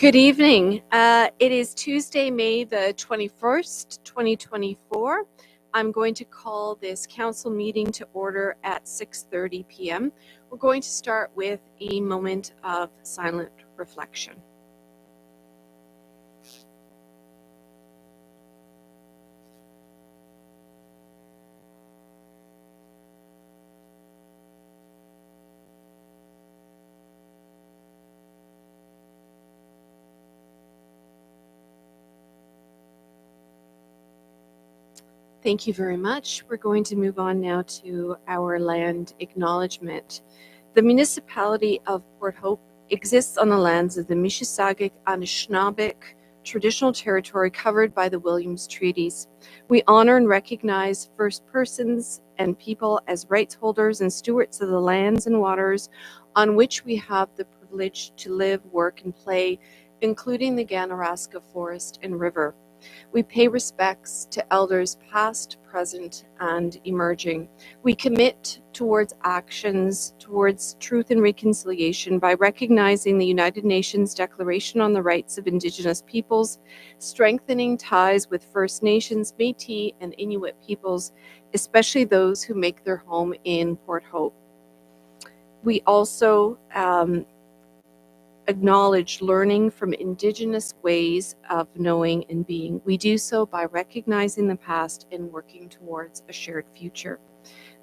Good evening. It is Tuesday, May the 21st, 2024. I'm going to call this council meeting to order at 6:30 p.m. We're going to start with a moment of silent reflection. Thank you very much. We're going to move on now to our land acknowledgement. The municipality of Port Hope exists on the lands of the Mississauga Anishinaabe traditional territory covered by the Williams Treaties. We honor and recognize First Persons and people as rights holders and stewards of the lands and waters on which we have the privilege to live, work, and play, including the Ganaraska Forest and River. We pay respects to elders past, present, and emerging. We commit towards actions towards truth and reconciliation by recognizing the United Nations Declaration on the Rights of Indigenous Peoples, strengthening ties with First Nations, Métis, and Inuit peoples, especially those who make their home in Port Hope. We also acknowledge learning from Indigenous ways of knowing and being. We do so by recognizing the past and working towards a shared future.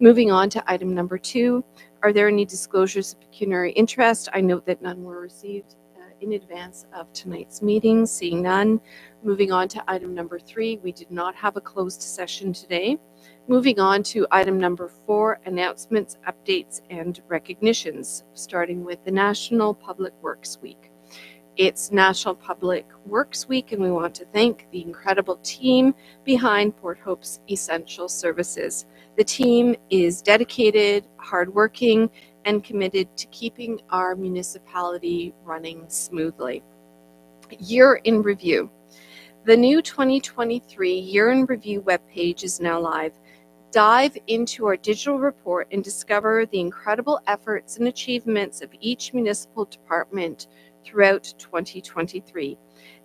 Moving on to item number 2, are there any disclosures of pecuniary interest? I note that none were received in advance of tonight's meeting. Seeing none, moving on to item number 3, we did not have a closed session today. Moving on to item number 4, announcements, updates, and recognitions, starting with the National Public Works Week. It's National Public Works Week, and we want to thank the incredible team behind Port Hope's essential services. The team is dedicated, hardworking, and committed to keeping our municipality running smoothly. Year in Review. The new 2023 Year in Review webpage is now live. Dive into our digital report and discover the incredible efforts and achievements of each municipal department throughout 2023.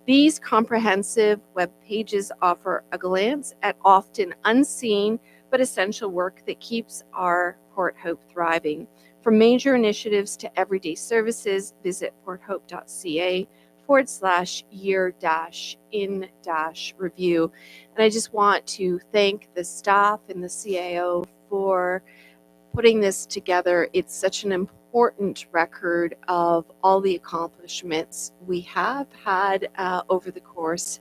These comprehensive web pages offer a glance at often unseen but essential work that keeps our Port Hope thriving. From major initiatives to everyday services, visit porthope.ca/year-in-review. And I just want to thank the staff and the CAO for putting this together. It's such an important record of all the accomplishments we have had over the course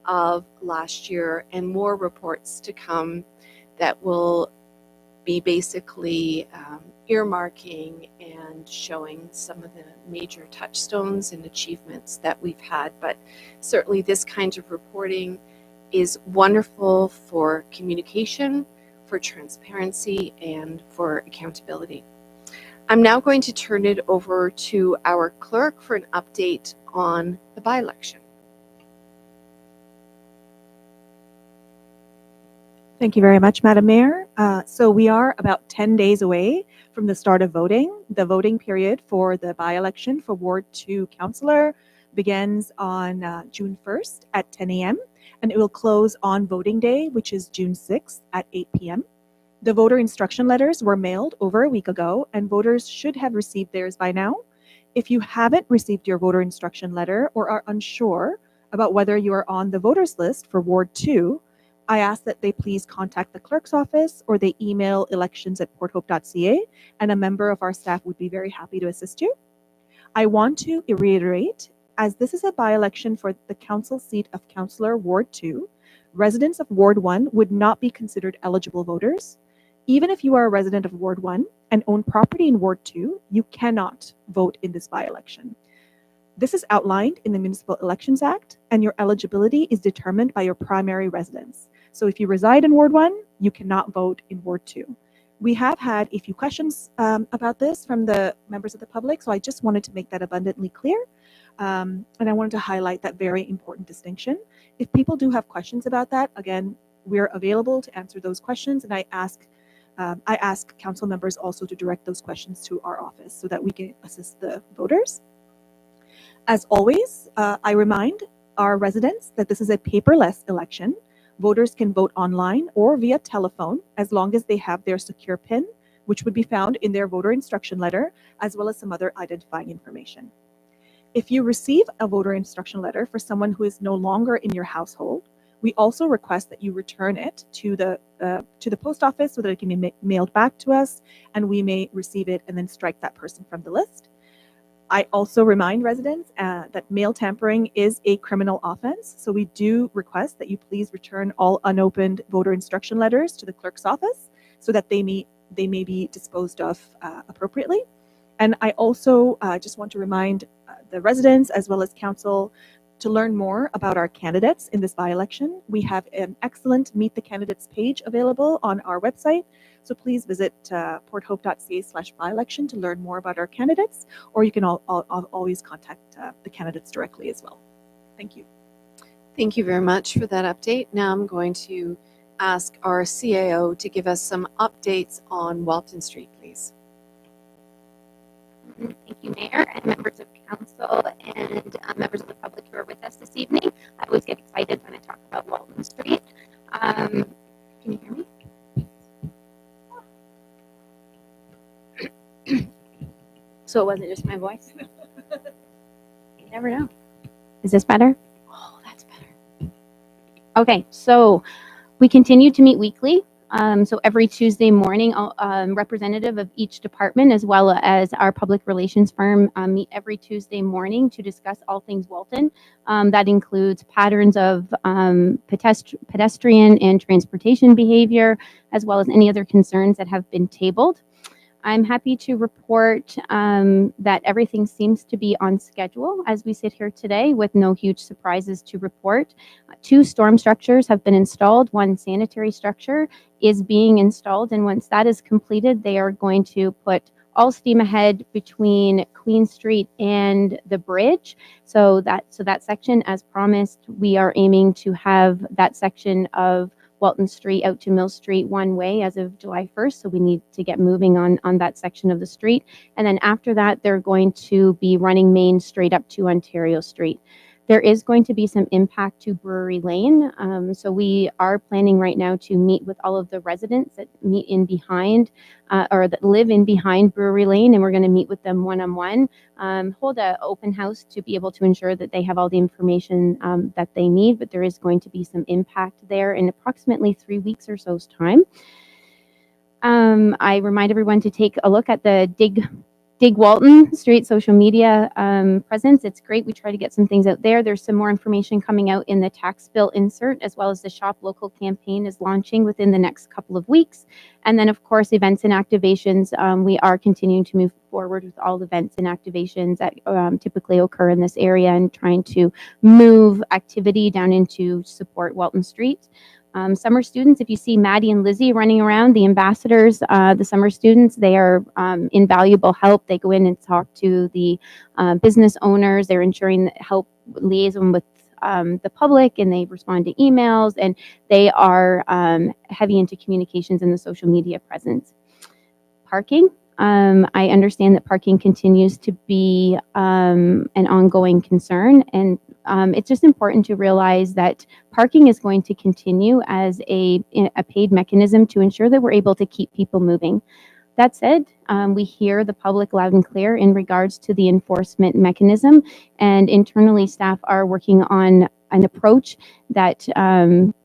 of last year, and more reports to come that will be basically earmarking and showing some of the major touchstones and achievements that we've had. But certainly this kind of reporting is wonderful for communication, for transparency, and for accountability. I'm now going to turn it over to our clerk for an update on the by-election. Thank you very much, Madam Mayor. So we are about 10 days away from the start of voting. The voting period for the by-election for Ward 2 Councillor begins on June 1st at 10 a.m. and it will close on voting day, which is June 6th at 8 p.m. The voter instruction letters were mailed over a week ago, and voters should have received theirs by now. If you haven't received your voter instruction letter or are unsure about whether you are on the voters list for Ward 2, I ask that they please contact the clerk's office or they email elections@porthope.ca, and a member of our staff would be very happy to assist you. I want to reiterate, as this is a by-election for the council seat of Councillor Ward 2, residents of Ward 1 would not be considered eligible voters. Even if you are a resident of Ward 1 and own property in Ward 2, you cannot vote in this by-election. This is outlined in the Municipal Elections Act, and your eligibility is determined by your primary residence. So if you reside in Ward 1, you cannot vote in Ward 2. We have had a few questions about this from the members of the public, so I just wanted to make that abundantly clear. And I wanted to highlight that very important distinction. If people do have questions about that, again, we're available to answer those questions, and I ask council members also to direct those questions to our office so that we can assist the voters. As always, I remind our residents that this is a paperless election. Voters can vote online or via telephone as long as they have their secure PIN, which would be found in their voter instruction letter, as well as some other identifying information. If you receive a voter instruction letter for someone who is no longer in your household, we also request that you return it to the post office so that it can be mailed back to us, and we may receive it and then strike that person from the list. I also remind residents that mail tampering is a criminal offense, so we do request that you please return all unopened voter instruction letters to the clerk's office so that they may be disposed of appropriately. And I also just want to remind the residents as well as council to learn more about our candidates in this by-election. We have an excellent Meet the Candidates page available on our website. So please visit porthope.ca/by-election to learn more about our candidates, or you can always contact the candidates directly as well. Thank you. Thank you very much for that update. Now I'm going to ask our CAO to give us some updates on Walton Street, please. Thank you, Mayor and members of council and members of the public who are with us this evening. I always get excited when I talk about Walton Street. Can you hear me? So it wasn't just my voice? You never know. Is this better? Oh, that's better. Okay, so we continue to meet weekly. So every Tuesday morning, representative of each department, as well as our public relations firm, meet every Tuesday morning to discuss all things Walton. That includes patterns of pedestrian and transportation behavior, as well as any other concerns that have been tabled. I'm happy to report that everything seems to be on schedule as we sit here today, with no huge surprises to report. 2 storm structures have been installed. 1 sanitary structure is being installed, and once that is completed, they are going to put all steam ahead between Queen Street and the bridge. So that section, as promised, we are aiming to have that section of Walton Street out to Mill Street one way as of July 1st. So we need to get moving on that section of the street. And then after that, they're going to be running Main straight up to Ontario Street. There is going to be some impact to Brewery Lane. So we are planning right now to meet with all of the residents that meet in behind or that live in behind Brewery Lane, and we're going to meet with them one-on-one, hold an open house to be able to ensure that they have all the information that they need, but there is going to be some impact there in approximately 3 weeks or so's time. I remind everyone to take a look at the Dig Walton Street social media presence. It's great. We try to get some things out there. There's some more information coming out in the tax bill insert, as well as the Shop Local campaign is launching within the next couple of weeks. And then, of course, events and activations. We are continuing to move forward with all events and activations that typically occur in this area, and trying to move activity down into support Walton Street. Summer students, if you see Maddie and Lizzie running around, the ambassadors, the summer students, they are invaluable help. They go in and talk to the business owners. They're ensuring that help liaison with the public, and they respond to emails, and they are heavy into communications and the social media presence. Parking. I understand that parking continues to be an ongoing concern, and it's just important to realize that parking is going to continue as a paid mechanism to ensure that we're able to keep people moving. That said, we hear the public loud and clear in regards to the enforcement mechanism, and internally staff are working on an approach that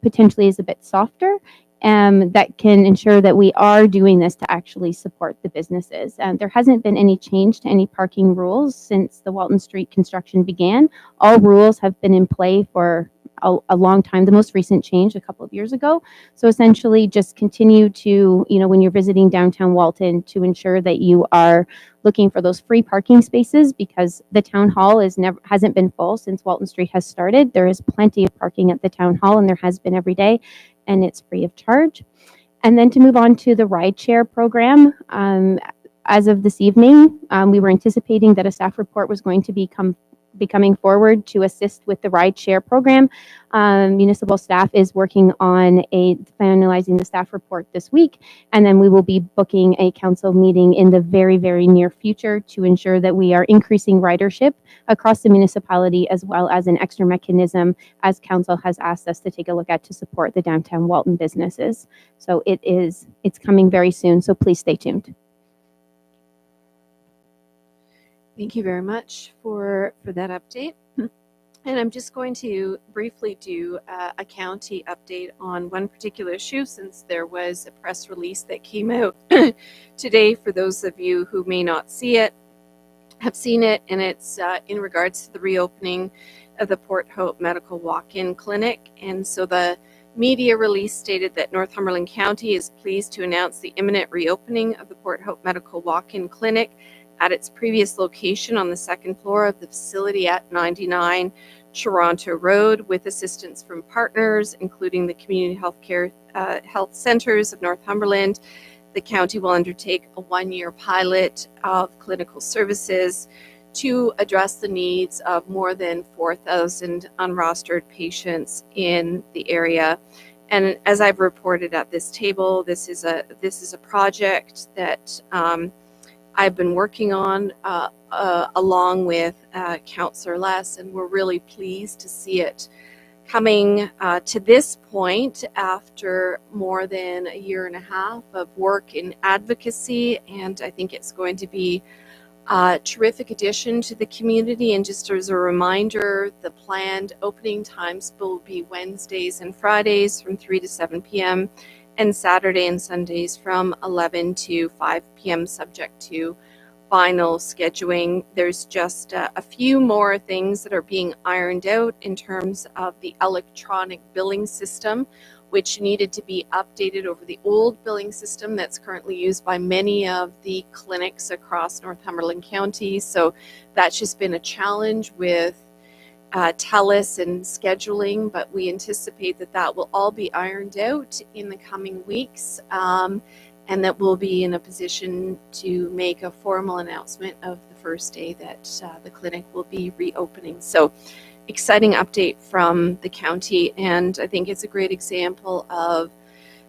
potentially is a bit softer, that can ensure that we are doing this to actually support the businesses. There hasn't been any change to any parking rules since the Walton Street construction began. All rules have been in play for a long time. The most recent change a couple of years ago. So essentially just continue to, when you're visiting downtown Walton, to ensure that you are looking for those free parking spaces, because the town hall hasn't been full since Walton Street has started. There is plenty of parking at the town hall, and there has been every day, and it's free of charge. And then to move on to the rideshare program, as of this evening, we were anticipating that a staff report was going to become be coming forward to assist with the ride share program. Municipal staff is working on finalizing the staff report this week, and then we will be booking a council meeting in the very, very near future to ensure that we are increasing ridership across the municipality, as well as an extra mechanism, as council has asked us to take a look at, to support the downtown Walton businesses. So it's coming very soon, so please stay tuned. Thank you very much for that update. And I'm just going to briefly do a county update on one particular issue, since there was a press release that came out today. For those of you who may not have seen it, and it's in regards to the reopening of the Port Hope Medical Walk-in Clinic. And so the media release stated that Northumberland County is pleased to announce the imminent reopening of the Port Hope Medical Walk-in Clinic at its previous location on the second floor of the facility at 99 Toronto Road, with assistance from partners, including the Community Health Centres of Northumberland. The county will undertake a one-year pilot of clinical services to address the needs of more than 4,000 unrostered patients in the area. And as I've reported at this table, this is a project that I've been working on along with Councillor Les, and we're really pleased to see it coming to this point after more than a year and a half of work in advocacy. And I think it's going to be a terrific addition to the community. And just as a reminder, the planned opening times will be Wednesdays and Fridays from 3 to 7 p.m. and Saturday and Sundays from 11 to 5 p.m. subject to final scheduling. There's just a few more things that are being ironed out in terms of the electronic billing system, which needed to be updated over the old billing system that's currently used by many of the clinics across Northumberland County. So that's just been a challenge with TELUS and scheduling, but we anticipate that will all be ironed out in the coming weeks, and that we'll be in a position to make a formal announcement of the first day that the clinic will be reopening. So exciting update from the county, and I think it's a great example of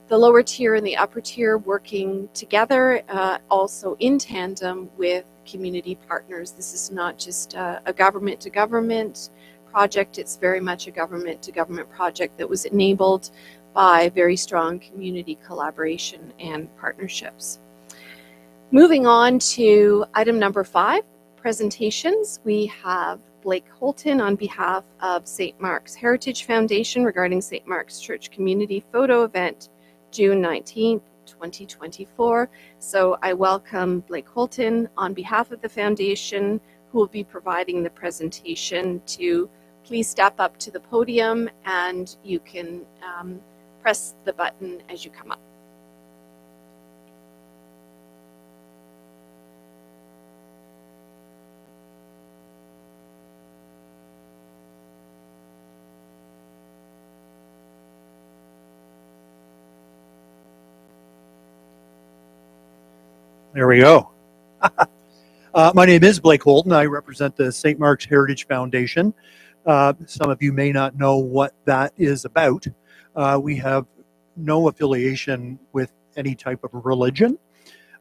the lower tier and the upper tier working together, also in tandem with community partners. This is not just a government to government project, it's very much a government to government project that was enabled by very strong community collaboration and partnerships. Moving on to item number 5, presentations. We have Blake Holton on behalf of St. Mark's Heritage Foundation regarding St. Mark's Church Community Photo Event, June 19th, 2024. So I welcome Blake Holton on behalf of the foundation, who will be providing the presentation. To please step up to the podium, and you can press the button as you come up. There we go. My name is Blake Holton. I represent the St. Mark's Heritage Foundation. Some of you may not know what that is about. We have no affiliation with any type of religion.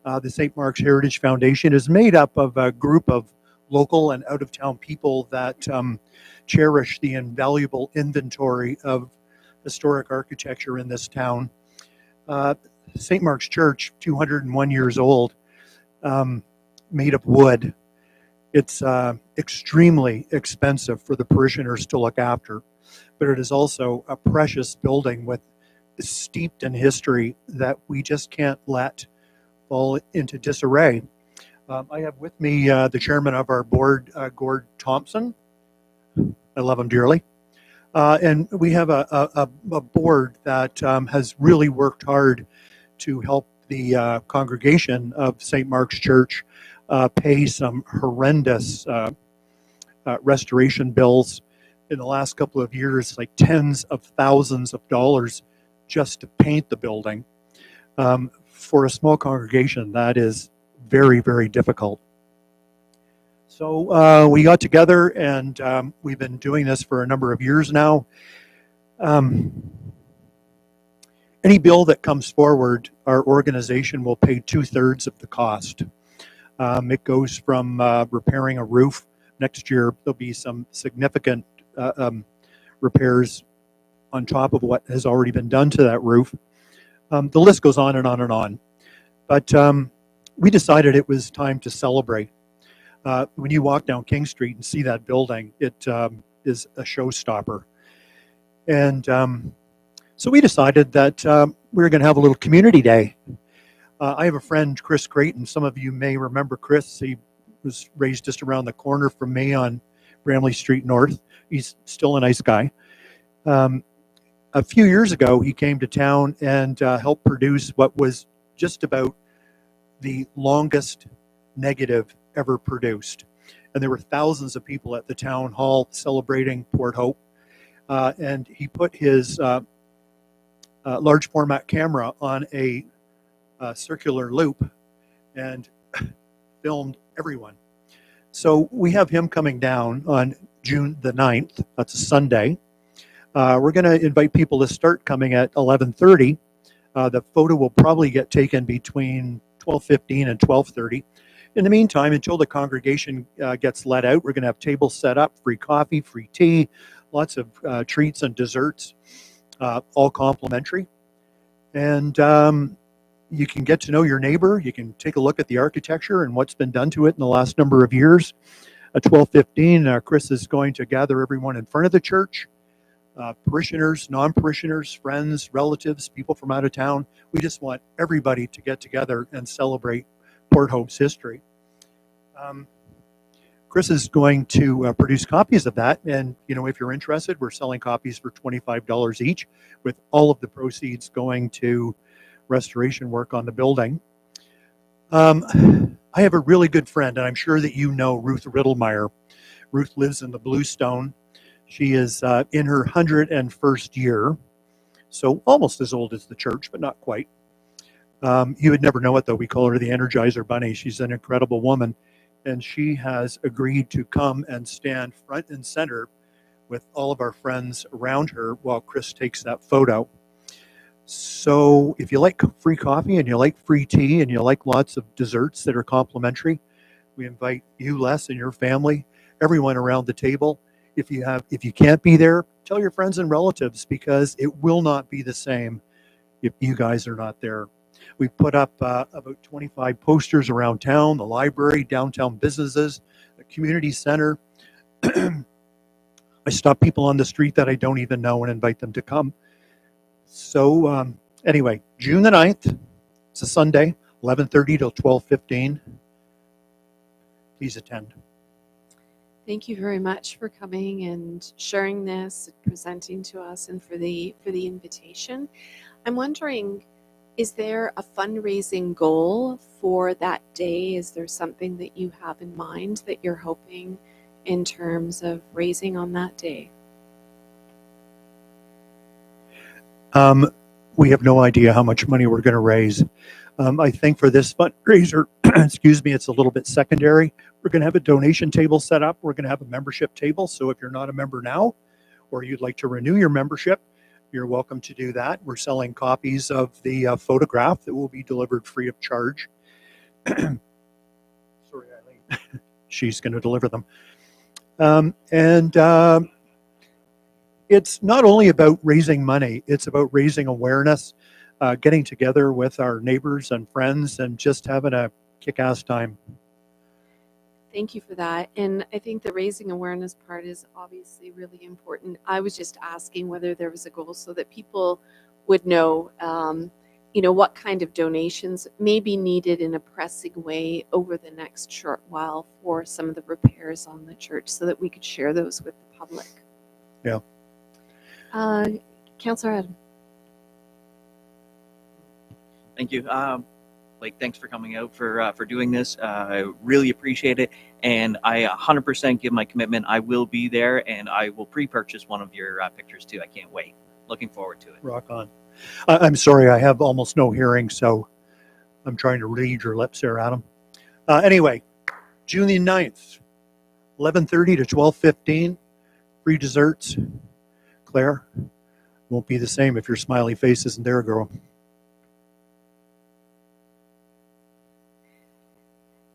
The St. Mark's Heritage Foundation is made up of a group of local and out-of-town people that cherish the invaluable inventory of historic architecture in this town. St. Mark's Church, 201 years old, made of wood. It's extremely expensive for the parishioners to look after, but it is also a precious building with steeped in history that we just can't let fall into disarray. I have with me the chairman of our board, Gord Thompson. I love him dearly. And we have a board that has really worked hard to help the congregation of St. Mark's Church pay some horrendous restoration bills in the last couple of years, like tens of thousands of dollars just to paint the building. For a small congregation, that is very, very difficult. We got together and we've been doing this for a number of years now. Any bill that comes forward, our organization will pay 2/3 of the cost. It goes from repairing a roof. Next year, there'll be some significant repairs on top of what has already been done to that roof. The list goes on and on and on. But we decided it was time to celebrate. When you walk down King Street and see that building, it is a showstopper. And so we decided that we were going to have a little community day. I have a friend, Chris Creighton. Some of you may remember Chris. He was raised just around the corner from me on Bramley Street North. He's still a nice guy. A few years ago, he came to town and helped produce what was just about the longest negative ever produced. And there were thousands of people at the town hall celebrating Port Hope. And he put his large format camera on a circular loop and filmed everyone. So we have him coming down on June the 9th. That's a Sunday. We're going to invite people to start coming at 11:30. The photo will probably get taken between 12:15 and 12:30. In the meantime, until the congregation gets let out, we're going to have tables set up, free coffee, free tea, lots of treats and desserts, all complimentary. And you can get to know your neighbor. You can take a look at the architecture and what's been done to it in the last number of years. At 12:15, Chris is going to gather everyone in front of the church. Parishioners, non-parishioners, friends, relatives, people from out of town. We just want everybody to get together and celebrate Port Hope's history. Chris is going to produce copies of that, and if you're interested, we're selling copies for $25 each, with all of the proceeds going to restoration work on the building. I have a really good friend, and I'm sure that you know Ruth Riddlemeyer. Ruth lives in the Bluestone. She is in her 101st year, so almost as old as the church, but not quite. You would never know it, though. We call her the Energizer Bunny. She's an incredible woman, and she has agreed to come and stand front and center with all of our friends around her while Chris takes that photo. So if you like free coffee and you like free tea and you like lots of desserts that are complimentary, we invite you, Les, and your family, everyone around the table. If you can't be there, tell your friends and relatives, because it will not be the same if you guys are not there. We put up about 25 posters around town, the library, downtown businesses, the community center. I stop people on the street that I don't even know and invite them to come. So anyway, June the 9th, it's a Sunday, 11:30 till 12:15. Please attend. Thank you very much for coming and sharing this, presenting to us, and for the invitation. I'm wondering, is there a fundraising goal for that day? Is there something that you have in mind that you're hoping in terms of raising on that day? We have no idea how much money we're going to raise. I think for this fundraiser, excuse me, it's a little bit secondary. We're going to have a donation table set up. We're going to have a membership table. So if you're not a member now, or you'd like to renew your membership, you're welcome to do that. We're selling copies of the photograph that will be delivered free of charge. Sorry, Eileen. She's going to deliver them. It's not only about raising money, it's about raising awareness, getting together with our neighbors and friends, and just having a kick-ass time. Thank you for that. And I think the raising awareness part is obviously really important. I was just asking whether there was a goal so that people would know, what kind of donations may be needed in a pressing way over the next short while for some of the repairs on the church, so that we could share those with the public. Yeah. Councillor Adam. Thank you. Blake, thanks for coming out for doing this. I really appreciate it, and I 100% give my commitment. I will be there, and I will pre-purchase one of your pictures too. I can't wait. Looking forward to it. Rock on. I'm sorry, I have almost no hearing, so I'm trying to read your lips there, Adam. Anyway, June the 9th, 11:30 to 12:15, free desserts. Claire, won't be the same if your smiley face isn't there, girl.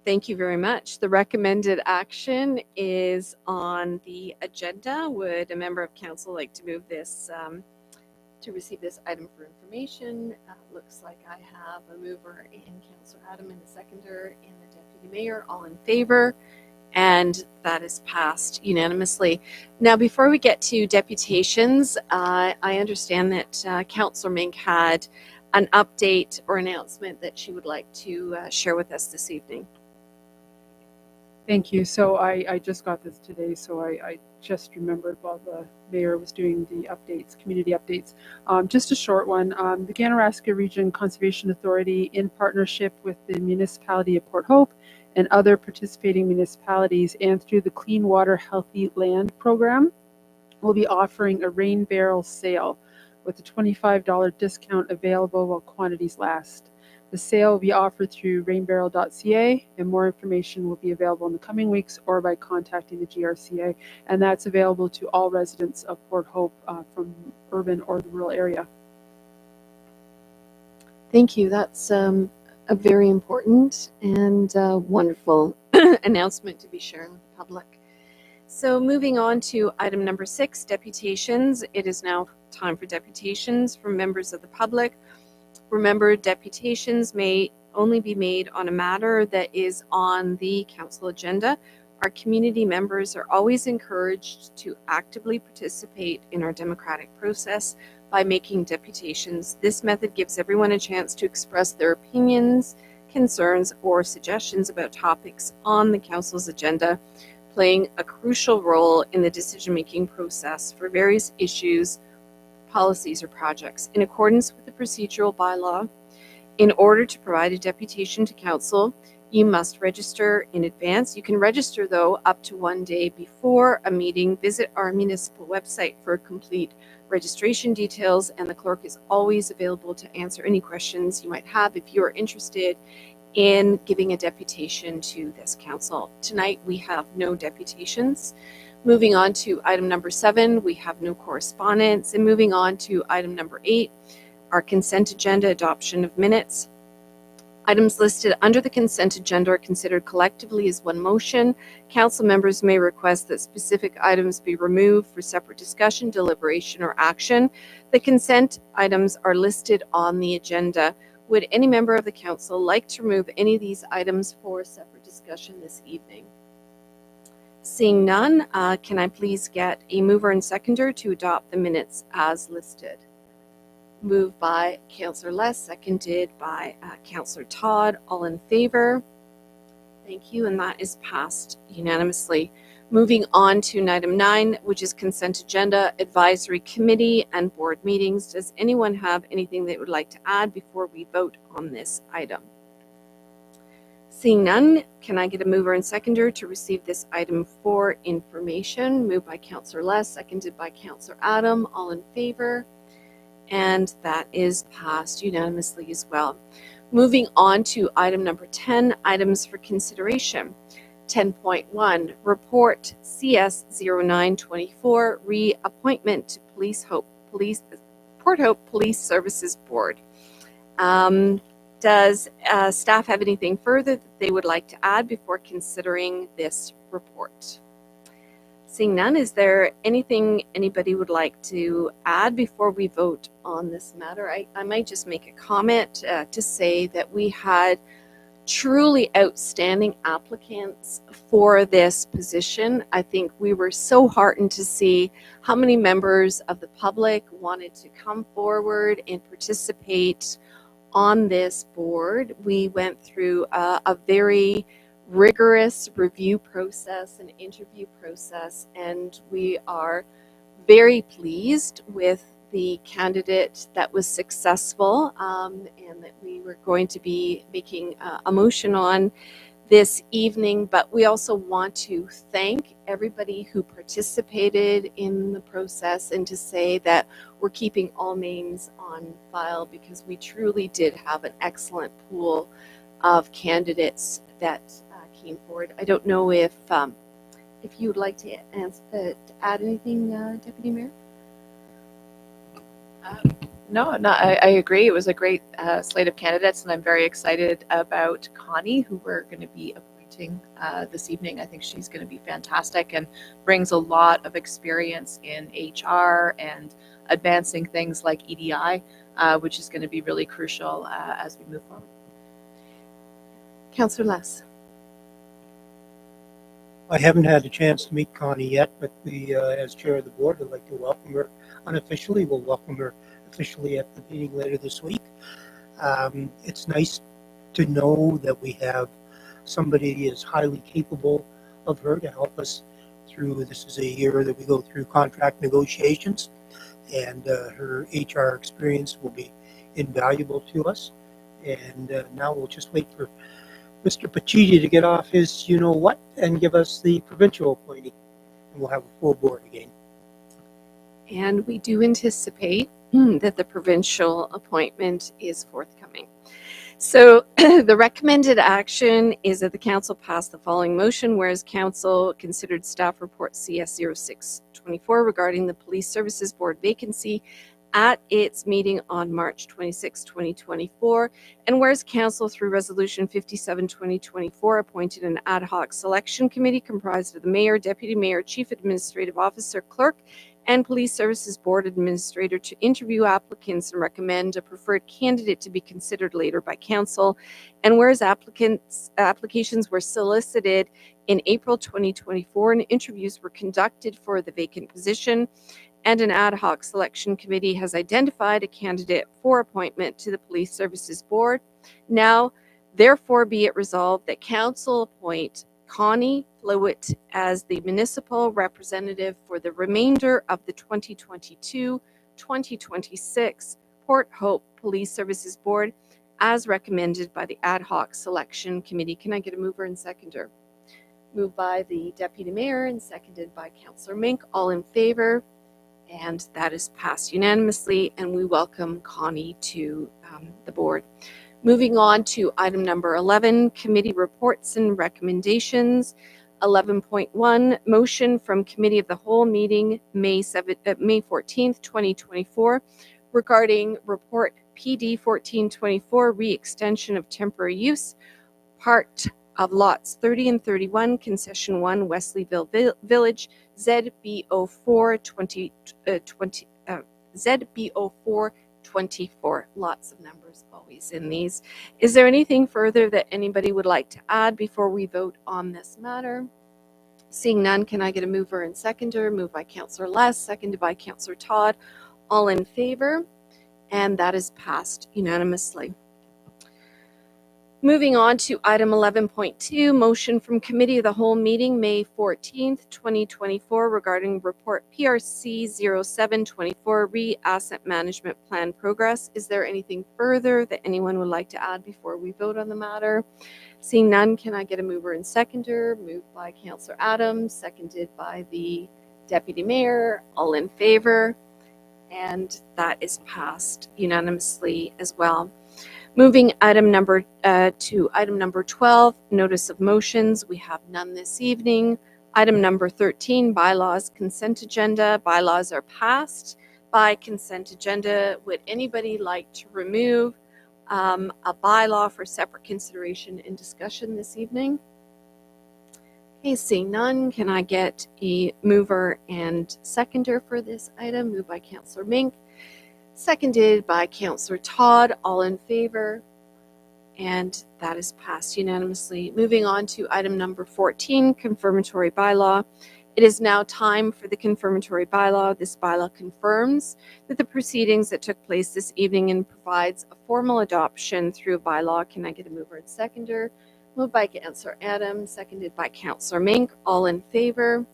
Thank you very much. The recommended action is on the agenda. Would a member of council like to move this, to receive this item for information? Looks like I have a mover in Councillor Adam and a seconder in the Deputy Mayor, all in favor, and that is passed unanimously. Now, before we get to deputations, I understand that Councillor Mink had an update or announcement that she would like to share with us this evening. Thank you. So I just got this today, so I just remembered while the mayor was doing the updates, community updates. Just a short one. The Ganaraska Region Conservation Authority, in partnership with the municipality of Port Hope and other participating municipalities, and through the Clean Water Healthy Land program, will be offering a rain barrel sale with a $25 discount available while quantities last. The sale will be offered through rainbarrel.ca, and more information will be available in the coming weeks or by contacting the GRCA. And that's available to all residents of Port Hope from urban or the rural area. Thank you. That's a very important and wonderful announcement to be sharing with the public. So moving on to item number 6, deputations. It is now time for deputations from members of the public. Remember, deputations may only be made on a matter that is on the council agenda. Our community members are always encouraged to actively participate in our democratic process by making deputations. This method gives everyone a chance to express their opinions, concerns, or suggestions about topics on the council's agenda, playing a crucial role in the decision-making process for various issues, policies, or projects. In accordance with the procedural bylaw, in order to provide a deputation to council, you must register in advance. You can register, though, up to 1 day before a meeting. Visit our municipal website for complete registration details, and the clerk is always available to answer any questions you might have if you are interested in giving a deputation to this council. Tonight, we have no deputations. Moving on to item number 7, we have no correspondence. And moving on to item number 8, our consent agenda, adoption of minutes. Items listed under the consent agenda are considered collectively as one motion. Council members may request that specific items be removed for separate discussion, deliberation, or action. The consent items are listed on the agenda. Would any member of the council like to remove any of these items for separate discussion this evening? Seeing none, can I please get a mover and seconder to adopt the minutes as listed? Moved by Councillor Less, seconded by Councillor Todd. All in favor? Thank you, and that is passed unanimously. Moving on to item 9, which is consent agenda, advisory committee, and board meetings. Does anyone have anything they would like to add before we vote on this item? Seeing none, can I get a mover and seconder to receive this item for information? Moved by Councillor Less, seconded by Councillor Adam. All in favor? And that is passed unanimously as well. Moving on to item number 10, items for consideration. 10.1, report CS0924, reappointment to Port Hope Police Services Board. Does staff have anything further that they would like to add before considering this report? Seeing none, is there anything anybody would like to add before we vote on this matter? I might just make a comment to say that we had truly outstanding applicants for this position. I think we were so heartened to see how many members of the public wanted to come forward and participate on this board. We went through a very rigorous review process and interview process, and we are very pleased with the candidate that was successful, and that we were going to be making a motion on this evening. But we also want to thank everybody who participated in the process, and to say that we're keeping all names on file, because we truly did have an excellent pool of candidates that came forward. I don't know if if you would like to add anything, Deputy Mayor? No, I agree. It was a great slate of candidates, and I'm very excited about Connie, who we're going to be appointing this evening. I think she's going to be fantastic and brings a lot of experience in HR and advancing things like EDI, which is going to be really crucial as we move forward. Councillor Less. I haven't had a chance to meet Connie yet, but as chair of the board, I'd like to welcome her unofficially. We'll welcome her officially at the meeting later this week. It's nice to know that we have somebody as highly capable of her to help us through. This is a year that we go through contract negotiations, and her HR experience will be invaluable to us. And now we'll just wait for Mr. Pacitti to get off his you-know-what and give us the provincial appointee, and we'll have a full board again. And we do anticipate that the provincial appointment is forthcoming. So the recommended action is that the council pass the following motion, whereas council considered staff report CS 0624 regarding the Police Services Board vacancy at its meeting on March 26, 2024, and whereas council through resolution 57/2024 appointed an ad hoc selection committee comprised of the mayor, deputy mayor, chief administrative officer, clerk, and Police Services Board Administrator to interview applicants and recommend a preferred candidate to be considered later by council. And whereas applications were solicited in April 2024 and interviews were conducted for the vacant position, and an ad hoc selection committee has identified a candidate for appointment to the Police Services Board. Now, therefore, be it resolved that council appoint Connie Flewitt as the municipal representative for the remainder of the 2022-2026 Port Hope Police Services Board as recommended by the ad hoc selection committee. Can I get a mover and seconder? Moved by the Deputy Mayor and seconded by Councillor Mink. All in favor? And that is passed unanimously, and we welcome Connie to the board. Moving on to item number 11, committee reports and recommendations. 11.1, motion from Committee of the Whole meeting May 14th, 2024, regarding report PD 1424, re-extension of temporary use, part of lots 30 and 31, concession 1, Wesleyville Village, ZB04 ZB04 24. Lots of numbers always in these. Is there anything further that anybody would like to add before we vote on this matter? Seeing none, can I get a mover and seconder? Moved by Councillor Less, seconded by Councillor Todd. All in favor? And that is passed unanimously. Moving on to item 11.2, motion from Committee of the Whole meeting May 14th, 2024 regarding report PRC 0724 re-asset management plan progress. Is there anything further that anyone would like to add before we vote on the matter? Seeing none, can I get a mover and seconder? Moved by Councillor Adams, seconded by the Deputy Mayor. All in favor? And that is passed unanimously as well. Moving item number to item number 12, notice of motions. We have none this evening. Item number 13, bylaws consent agenda. Bylaws are passed by consent agenda. Would anybody like to remove a bylaw for separate consideration and discussion this evening? Okay, seeing none, can I get a mover and seconder for this item? Moved by Councillor Mink, seconded by Councillor Todd. All in favor? And that is passed unanimously. Moving on to item number 14, confirmatory bylaw. It is now time for the confirmatory bylaw. This bylaw confirms that the proceedings that took place this evening and provides a formal adoption through a bylaw. Can I get a mover and seconder? Moved by Councillor Adams, seconded by Councillor Mink. All in favor?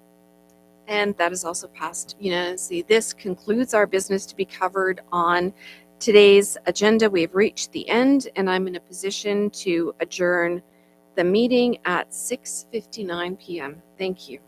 And that is also passed unanimously. This concludes our business to be covered on today's agenda. We have reached the end, and I'm in a position to adjourn the meeting at 6:59 p.m. Thank you.